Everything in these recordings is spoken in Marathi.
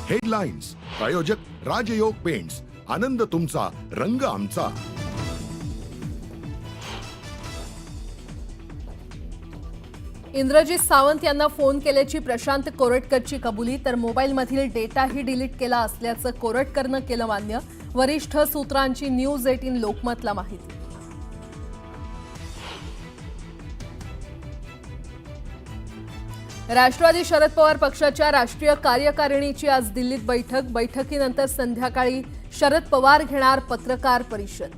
हेडलाईन्स प्रायोजक राजयोग पेंट्स, आनंद तुमचा, रंग आमचा। इंद्रजित सावंत यांना फोन केल्याची प्रशांत कोरटकरची कबुली, तर मोबाईलमधील डेटाही डिलीट केला असल्याचं कोरटकरनं केलं मान्य। वरिष्ठ सूत्रांची न्यूज 18 लोकमतला माहिती। राष्ट्रवादी शरद पवार पक्षाच्या राष्ट्रीय कार्यकारिणीची आज दिल्लीत बैठकीनंतर संध्याकाळी शरद पवार घेणार पत्रकार परिषद।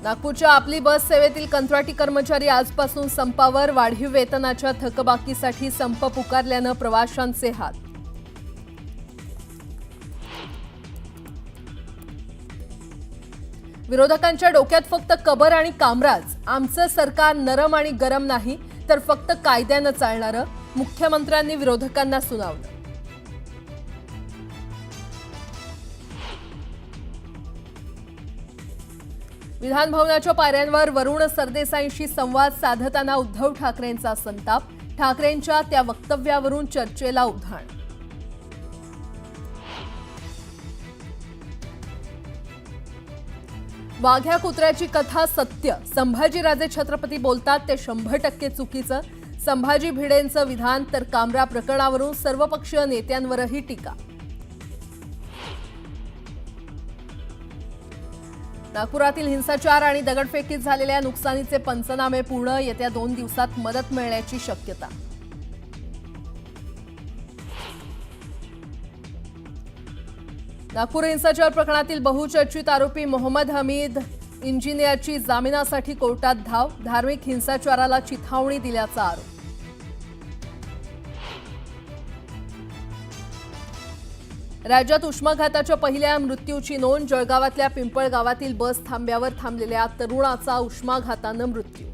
नागपूरच्या आपली बस सेवेतील कंत्राटी कर्मचारी आजपासून संपावर। वाढीव वेतनाच्या थकबाकीसाठी संप पुकारल्यानं प्रवाशांचे हाल। विरोधकांच्या डोक्यात फक्त कबर आणि कामराज। आमचं सरकार नरम आणि गरम नाही, तर फक्त कायद्यानं चालणारं, मुख्यमंत्र्यांनी विरोधकांना सुनावलं। विधान भवनाच्या पायऱ्यांवर वरुण सरदेसाईंशी संवाद साधताना उद्धव ठाकरेंचा संताप। ठाकरेंच्या त्या वक्तव्यावरून चर्चेला उधाण। वाघ्या कुत्र्याची कथा सत्य। संभाजीराजे छत्रपती बोलतात ते 100% चुकीचं। संभाजी भिडेंचं विधान, तर कामरा प्रकरणावरून सर्वपक्षीय नेत्यांवरही टीका। नागपुरातील हिंसाचार आणि दगडफेकीत झालेल्या नुकसानीचे पंचनामे पूर्ण। येत्या 2 दिवसात मदत मिळण्याची शक्यता। नागपूर हिंसाचार प्रकरणातील बहुचर्चित आरोपी मोहम्मद हमीद इंजिनियरची जामिनासाठी कोर्टात धाव। धार्मिक हिंसाचाराला चिथावणी दिल्याचा आरोप। राज्यात उष्माघाताच्या पहिल्या मृत्यूची नोंद। जळगावातल्या पिंपळगावातील बस थांब्यावर थांबलेल्या तरुणाचा उष्माघातानं मृत्यू।